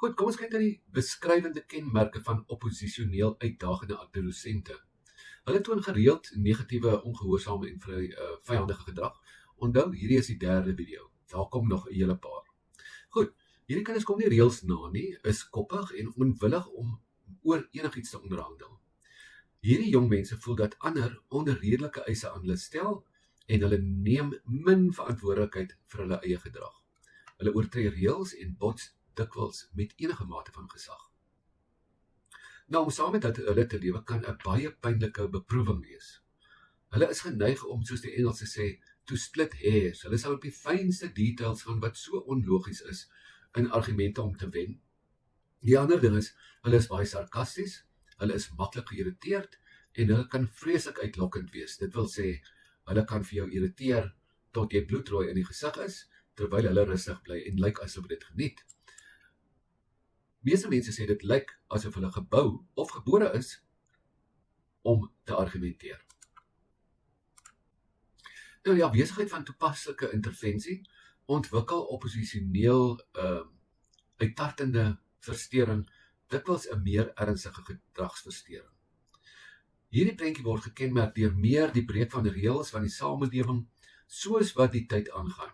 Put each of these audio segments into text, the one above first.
Goed, kom ons kyk na die beskrywende kenmerke van opposisioneel uitdagende adolessente. Hulle toon gereeld negatiewe, ongehoorsame en vyandige gedrag. Onthou, hierdie is die derde video. Daar kom nog 'n hele paar. Goed, hierdie kinders kom nie reëls na nie, is koppig en onwillig om oor enigiets te onderhandel. Hierdie jong mense voel dat ander onredelike eise aan hulle stel en hulle neem min verantwoordelikheid vir hulle eie gedrag. Hulle oortree reëls en bots dikwels met enige mate van gesag. Nou, om saam met hulle te lewe kan 'n baie pynlike beproewing wees. Hulle is geneig om, soos die Engelse sê, to split hairs. Hulle sal op die fynste details gaan wat so onlogies is in argumente om te wen. Die ander ding is, hulle is baie sarkasties, hulle is maklik geïrriteerd en hulle kan vreeslik uitlokkend wees. Dit wil sê, hulle kan vir jou irriteer tot jy bloedrooi in die gesig is, terwyl hulle rustig bly en lyk asof dit geniet. Meeste mense sê dit lyk asof hulle gebou of gebore is om te argumenteer. Nou, die afwesigheid van toepaslike intervensie ontwikkel opposisioneel uittartende versteuring dikwels 'n meer ernstige gedragsversteuring. Hierdie prentjie word gekenmerk deur meer die breek van reëls van die samelewing soos wat die tyd aangaan.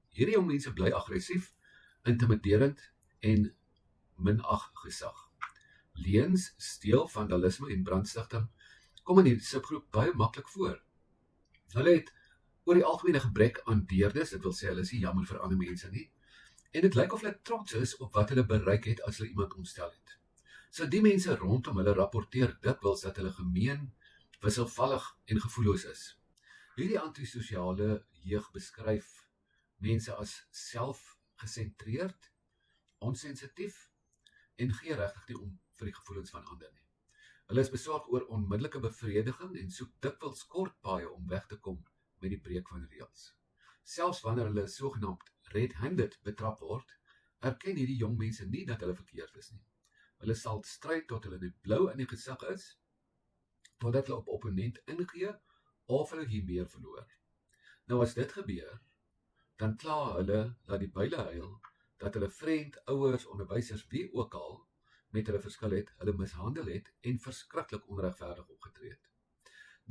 Hierdie jong mense bly aggressief, intimiderend en minag gesag. Leuns, steel, vandalisme en brandstigting kom in die subgroep baie maklik voor. Hulle het oor die algemene gebrek aan deernis, dit wil sê hulle is nie jammer vir ander mense nie, en dit lyk of hulle trots is op wat hulle bereik het as hulle iemand ontstel het. So die mense rondom hulle rapporteer dikwels dat hulle gemeen, wisselvallig en gevoelloos is. Hierdie antisosiale jeug beskryf mense as selfgesentreerd, onsensitief en gee regtig nie om vir die gevoelens van ander nie. Hulle is besorg oor onmiddellike bevrediging en soek dikwels kort paaie om weg te kom met die breek van reëls. Selfs wanneer hulle sogenaamd red-handed betrap word, erken hierdie jong mense nie dat hulle verkeerd is nie. Hulle sal stryd tot hulle net blou in die gesig is, totdat hulle op opponent ingee of hulle hiermee verloor. Nou as dit gebeur, dan kla hulle dat die byle huil, dat hulle vriend, ouers, onderwysers, wie ook al met hulle verskil het, hulle mishandel het en verskriklik onregverdig opgetree het.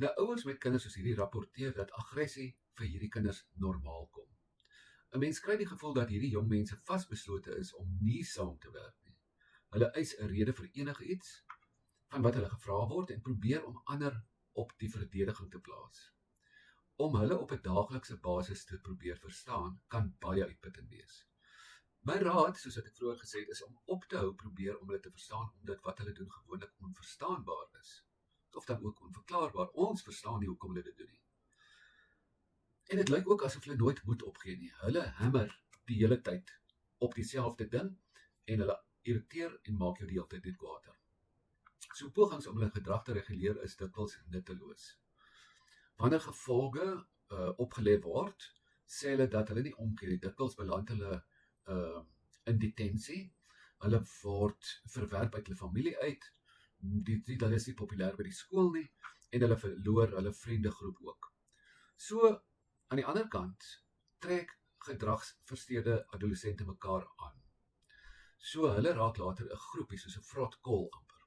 Nou, ouers met kinders soos hierdie rapporteer dat aggressie vir hierdie kinders normaal kom. 'n Mens kry die gevoel dat hierdie jong mense vasbeslote is om nie saam te werk nie. Hulle eis 'n rede vir enige iets van wat hulle gevra word en probeer om ander op die verdediging te plaas. Om hulle op 'n daaglikse basis te probeer verstaan, kan baie uitputtend wees. My raad, soos wat ek vroeër gesê het, is om op te hou probeer om hulle te verstaan, omdat wat hulle doen gewoonlik onverstaanbaar is. Of dan ook onverklaarbaar. Ons verstaan nie hoekom hulle dit doen nie. En dit lyk ook asof hulle nooit moed opgee nie. Hulle hammer die hele tyd op dieselfde ding en hulle irriteer en maak jou die hele tyd net kwaader. So pogings om hulle gedrag te reguleer is dikwels nutteloos. Wanneer gevolge opgelê word, sê hulle dat hulle nie omgee nie. Dikwels beland hulle in detensie, hulle word verwerp uit hulle familie uit, hulle is nie populêr by die skool nie, en hulle verloor hulle vriendegroep ook. So, aan die ander kant, trek gedragsversteurde adolessente mekaar aan. So, hulle raak later 'n groepie, soos 'n vrot kol amper.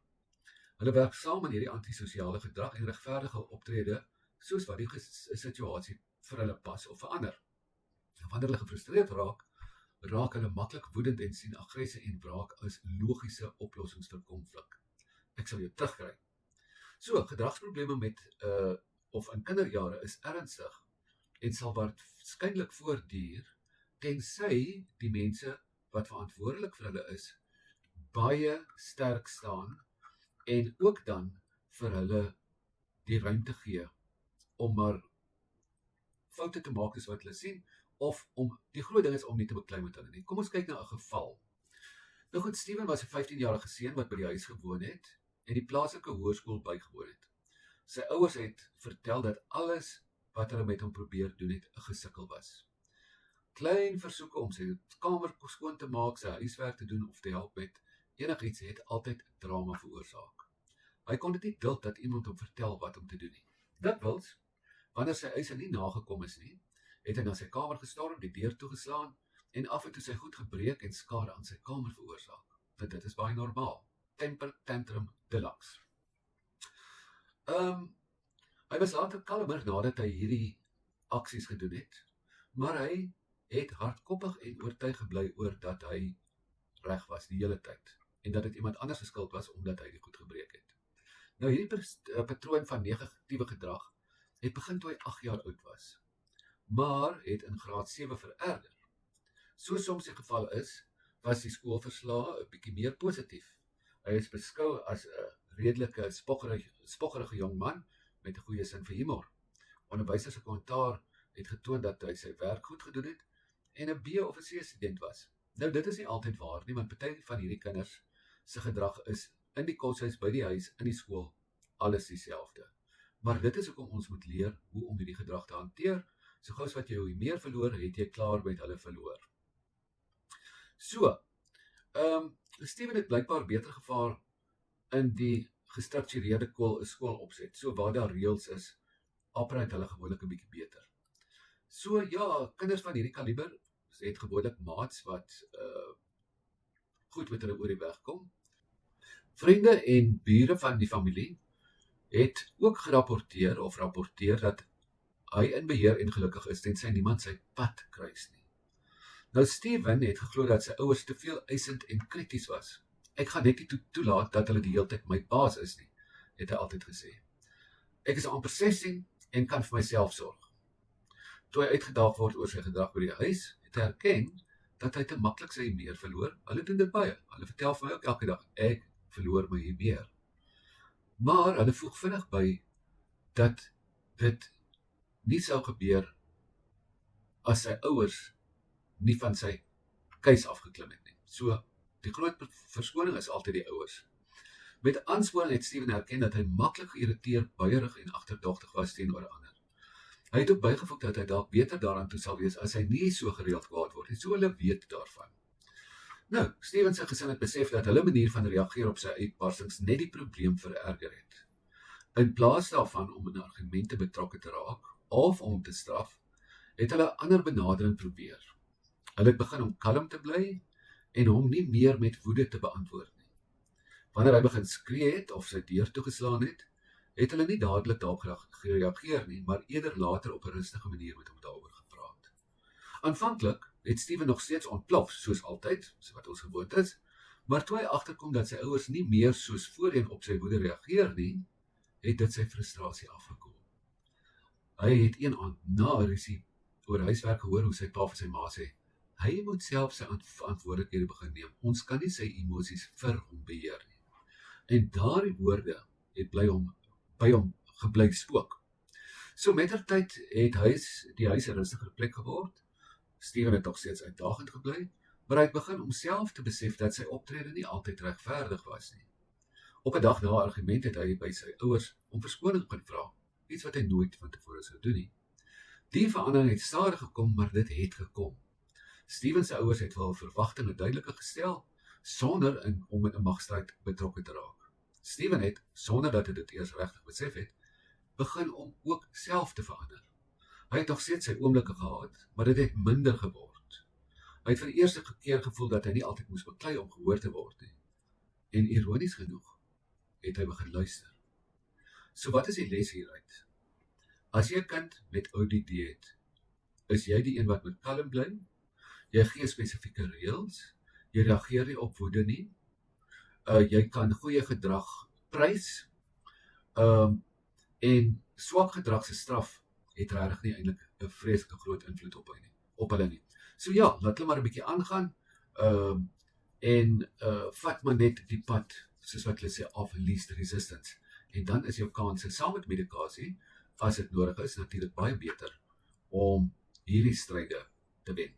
Hulle werk saam in hierdie antisosiale gedrag en regverdige optrede, soos wat die situasie vir hulle pas of verander. Wanneer hulle gefrustreerd raak hulle maklik woedend en sien aggressie en wraak as logiese oplossings vir konflik. Ek sal jou terugkry. So, gedragsprobleme met of in kinderjare is ernstig en sal waarskynlik voortduur tensy die mense wat verantwoordelik vir hulle is baie sterk staan en ook dan vir hulle die ruimte gee om maar foute te maak as wat hulle sien, of om die groot ding is om nie te beklei met hulle nie. Kom ons kyk na 'n geval. Nou goed, Steven was 'n 15-jarige seun wat by die huis gewoon het en die plaaslike hoërskool bygewoon het. Sy ouers het vertel dat alles wat hulle met hom probeer doen het 'n gesukkel was. Klein versoeke om sy kamer skoon te maak, sy huiswerk te doen of te help met enigiets het altyd drama veroorsaak. Hy kon dit nie duld dat iemand hom vertel wat om te doen nie. Dikwels, wanneer sy eise nie nagekom is nie, het hy na sy kamer gestorm, die deur toegeslaan en af en toe sy goed gebreek en skade aan sy kamer veroorsaak. dat dit is baie normaal. Temper tantrum deluxe. Hy was later kalmer nadat hy hierdie aksies gedoen het, maar hy het hardkoppig en oortuig gebly oor dat hy reg was die hele tyd en dat dit iemand anders se skuld was omdat hy die goed gebreek het. Nou hierdie patroon van negatiewe gedrag het begin toe hy 8 jaar oud was, maar het in graad 7 vererger. Soos soms die geval is, was die skoolverslae 'n bietjie meer positief. Hy is beskou as 'n redelike spoggerige jong man met 'n goeie sin vir humor. Onderwysers se kommentaar het getoon dat hy sy werk goed gedoen het en 'n B of 'n C student was. Nou dit is nie altyd waar nie, want party van hierdie kinders se gedrag is in die koshuis, by die huis, in die skool, alles dieselfde. Maar dit is hoekom ons moet leer hoe om hierdie gedrag te hanteer. So gous wat jy hoe meer verloor, het jy klaar met hulle verloor. So, Steven het blykbaar beter gevaar in die gestruktureerde skoolopset. So waar daar reëls is, operate hulle gewoonlik 'n bietjie beter. So ja, kinders van hierdie kaliber het gewoonlik maats wat goed met hulle oor die weg kom. Vriende en bure van die familie het ook rapporteer dat hy in beheer en gelukkig is tensy niemand sy pad kruis nie. Nou Steven het geglo dat sy ouers te veel eisend en krities was. Ek gaan net nie toelaat dat hulle die hele tyd my baas is nie, het hy altyd gesê. Ek is amper 16 en kan vir myself sorg. Toe hy uitgedaag word oor sy gedrag by die huis, het hy erken dat hy te maklik sy meer verloor. Hulle doen dit baie. Hulle vertel vir my ook elke dag, ek verloor my meer. Maar hulle voeg vinnig by dat dit nie sou gebeur as sy ouers nie van sy keis afgeklim het nie. So, die groot verskoning is altyd die ouers. Met aansporing het Steven erken dat hy maklik geïrriteerd, buierig en agterdogtig was teenoor ander. Hy het ook bygevoeg dat hy dalk beter daaraan toe sal wees as hy nie so gereeld kwaad word nie. So hulle weet daarvan. Nou, Steven se gesin het besef dat hulle manier van reageer op sy uitbarstings net die probleem vererger het. In plaas daarvan om in argumente betrokke te raak of om te straf, het hulle 'n ander benadering probeer. Hulle het begin om kalm te bly en hom nie meer met woede te beantwoord nie. Wanneer hy begin skree het of sy deur toegeslaan het, het hulle nie dadelik daarop gereageer nie, maar eerder later op 'n rustige manier met hom daaroor gepraat. Aanvanklik het Steven nog steeds ontplof, soos altyd, so wat ons gewoond is, maar toe hy agterkom dat sy ouers nie meer soos voorheen op sy woede reageer nie, het dit sy frustrasie afgekoel. Hy het een aand na 'n rusie oor huiswerk gehoor hoe sy pa vir sy ma sê, hy moet self sy verantwoordelikhede begin neem. Ons kan nie sy emosies vir hom beheer nie. En daardie woorde het by hom gebly spook. So mettertyd het die huis 'n rustiger plek geword. Steven het nog steeds uitdagend gebly, maar hy het begin om self te besef dat sy optrede nie altyd regverdig was nie. Op 'n dag na 'n argument het hy by sy ouers om verskoning gevra, iets wat hy nooit van tevore sou doen nie. Die verandering het stadig gekom, maar dit het gekom. Steven se ouers het wel verwagtinge duidelik gestel, sonder om in 'n magstryd betrokke te raak. Steven het, sonder dat hy dit eers regtig besef het, begin om ook self te verander. Hy het nog steeds sy oomblikke gehad, maar dit het minder geword. Hy het vir die eerste keer gevoel dat hy nie altyd moes beklei om gehoor te word nie. En ironies genoeg, het hy begin luister. So wat is die les hieruit? As jy 'n kind met ODD het, is jy die een wat moet kalm bly, jy gee spesifieke reëls, jy reageer nie op woede nie, jy kan goeie gedrag prys, en swak gedrag se straf het regtig nie eintlik 'n vreeslike groot invloed op hulle nie. So ja, laat hulle maar 'n bietjie aangaan, vat maar net die pad, soos wat hulle sê, of least resistance. En dan is jou kanse saam met medikasie, as dit nodig is, natuurlik baie beter om hierdie stryde te wen.